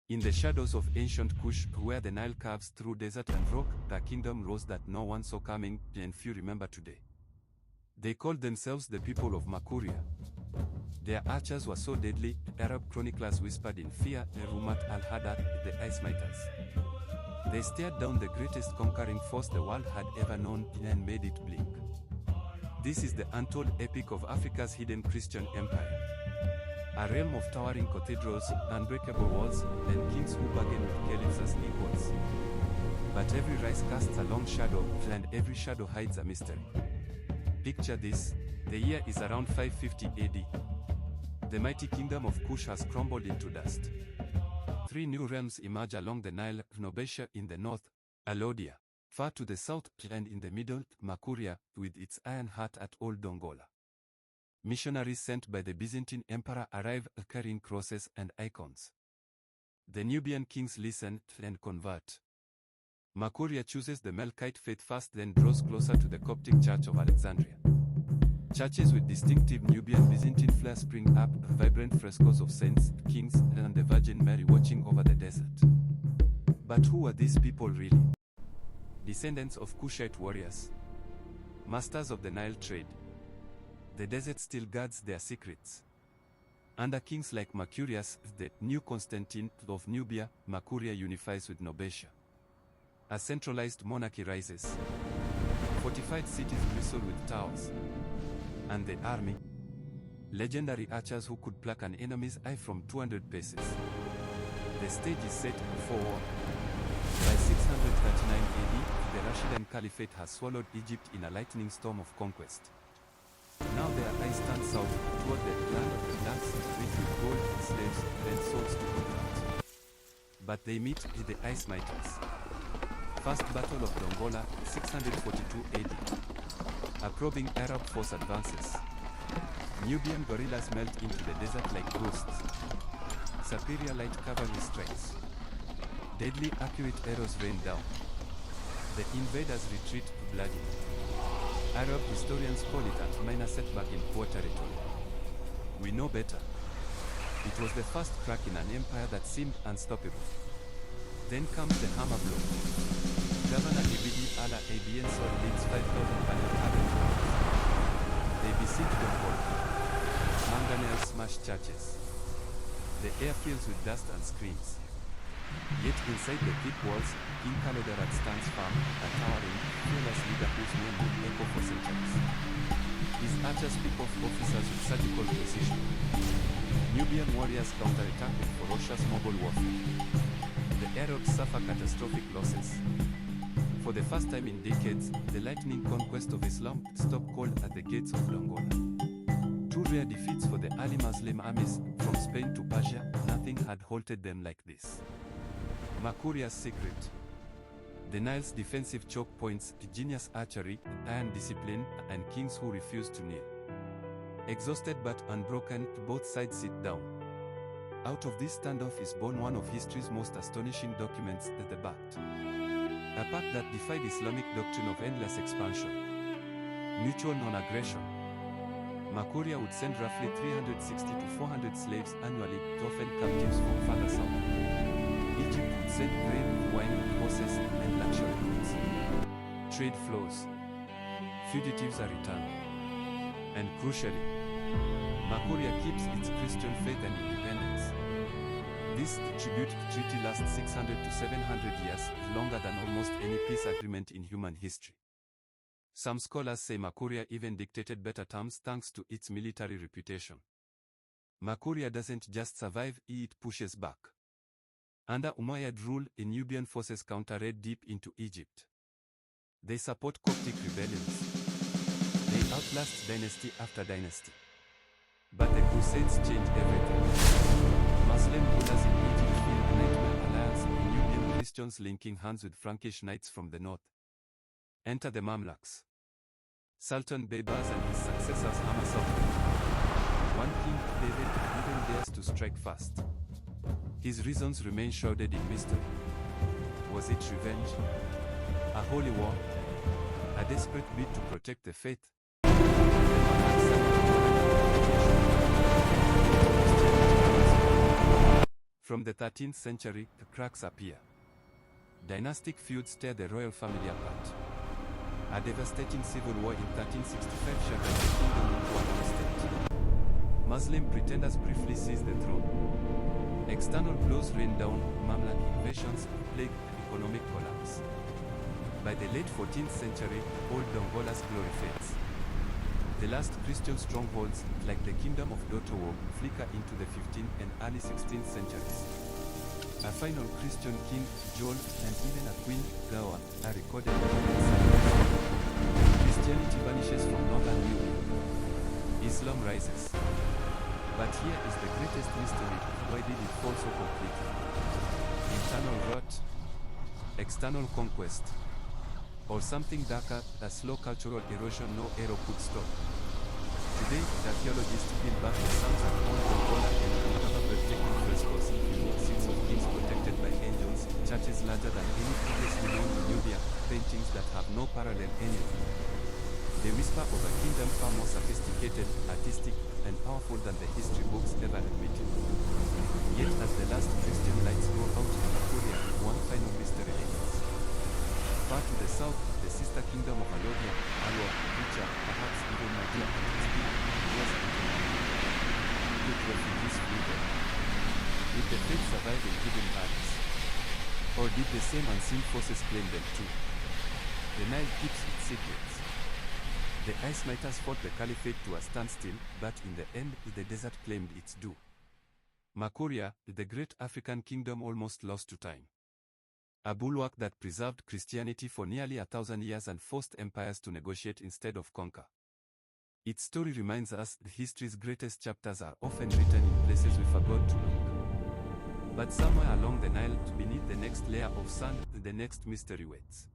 In the shadows of ancient Kush, where the Nile carves through desert and rock, the kingdom rose that no one saw coming, and few remember today. They called themselves the people of Makuria. Their archers were so deadly, Arab chroniclers whispered in fear, Rumat al-Hadad, the Eye-Smiters. They stared down the greatest conquering force the world had ever known and made it blink. This is the untold epic of Africa's hidden Christian empire. A realm of towering cathedrals, unbreakable walls, and kings who bargain with caliphs as equals. But every rise casts a long shadow, and every shadow hides a mystery. Picture this: the year is around 550 AD. The mighty kingdom of Kush has crumbled into dust. Three new realms emerge along the Nile: Nobetia in the north, Alodia, far to the south, and in the middle, Makuria, with its iron heart at Old Dongola. Missionaries sent by the Byzantine emperor arrive carrying crosses and icons. The Nubian kings listen and convert. Makuria chooses the Melkite faith first, then draws closer to the Coptic Church of Alexandria. Churches with distinctive Nubian Byzantine flair spring up, vibrant frescoes of saints, kings, and the Virgin Mary watching over the desert. But who were these people really? Descendants of Kushite warriors, masters of the Nile trade. The desert still guards their secrets. Under kings like Mercurius, the new Constantine of Nubia, Makuria unifies with Nobetia. A centralized monarchy rises. Fortified cities bristle with towers. And the army? Legendary archers who could pluck an enemy's eye from 200 paces. The stage is set for war. By 639 AD, the Rashidun Caliphate has swallowed Egypt in a lightning storm of conquest. Now their eyes turn south, toward the land of the lands rich with gold, slaves, and swords to contract. But they meet the Eye-Smiters. First Battle of Dongola, 642 AD. A probing Arab force advances. Nubian guerrillas melt into the desert like ghosts. Superior light cavalry strikes. Deadly accurate arrows rain down. The invaders retreat bloody. Arab historians call it a minor setback in poor territory. We know better. It was the first crack in an empire that seemed unstoppable. Then comes the hammer blow. Governor Ibidi Ala Abn Sol leads 5,000 cavalry. They besiege Dongola. Manganel smash churches. The air fills with dust and screams. Yet inside the thick walls, King Kalodarat stands firm, a towering, fearless leader whose name will echo for centuries. His archers pick off officers with surgical precision. Nubian warriors counterattack with ferocious mobile warfare. The Arabs suffer catastrophic losses. For the first time in decades, the lightning conquest of Islam stopped cold at the gates of Dongola. Two rare defeats for the early Muslim armies, from Spain to Persia, nothing had halted them like this. Makuria's secret. The Nile's defensive choke points, genius archery, iron discipline, and kings who refuse to kneel. Exhausted but unbroken, both sides sit down. Out of this standoff is born one of history's most astonishing documents, the Baqt. A pact that defied Islamic doctrine of endless expansion. Mutual non-aggression. Makuria would send roughly 360 to 400 slaves annually, often captives from further south. Egypt would send grain, wine, horses, and luxury goods. Trade flows. Fugitives are returned. And crucially, Makuria keeps its Christian faith and independence. This tribute treaty lasts 600 to 700 years, longer than almost any peace agreement in human history. Some scholars say Makuria even dictated better terms thanks to its military reputation. Makuria doesn't just survive, it pushes back. Under Umayyad rule, Nubian forces counter-raid deep into Egypt. They support Coptic rebellions. They outlast dynasty after dynasty. But the Crusades change everything. Muslim rulers in Egypt feel a nightmare alliance with Nubian Christians linking hands with Frankish knights from the north. Enter the Mamluks. Sultan Baybars and his successors hammer south. One king, David, even dares to strike first. His reasons remain shrouded in mystery. Was it revenge? A holy war? A desperate bid to protect the faith? From the 13th century, the cracks appear. Dynastic feuds tear the royal family apart. A devastating civil war in 1365 shattered the kingdom into a state. Muslim pretenders briefly seized the throne. External blows rained down, Mamluk invasions, plague, and economic collapse. By the late 14th century, Old Dongola's glory fades. The last Christian strongholds, like the kingdom of Dotowo, flicker into the 15th and early 16th centuries. A final Christian king, Joel, and even a queen, Gawa, are recorded in the Christianity vanishes from northern Europe. Islam rises. But here is the greatest mystery: why did it fall so completely? Internal rot, external conquest, or something darker, a slow cultural erosion no arrow could stop. Today, the archaeologists peel back the sounds of Old Dongola and uncover breathtaking frescoes, unique seats of kings protected by angels, churches larger than any previously known in Nubia, paintings that have no parallel anywhere. They whisper of a kingdom far more sophisticated, artistic, and powerful than the history books ever admitted. Yet as the last Christian lights go out in Makuria, one final mystery remains. Far to the south, the sister kingdom of Alodia, Alwa, Richer, perhaps even mightier at its peak, was with refugees flee there. Did the faith survive in hidden valleys? Or did the same unseen forces claim them too? The Nile keeps its secrets. The Eye-Smiters fought the Caliphate to a standstill, but in the end, the desert claimed its due. Makuria, the great African kingdom almost lost to time. A bulwark that preserved Christianity for nearly 1,000 years and forced empires to negotiate instead of conquer. Its story reminds us that history's greatest chapters are often written in places we forgot to look. But somewhere along the Nile, beneath the next layer of sand, the next mystery waits.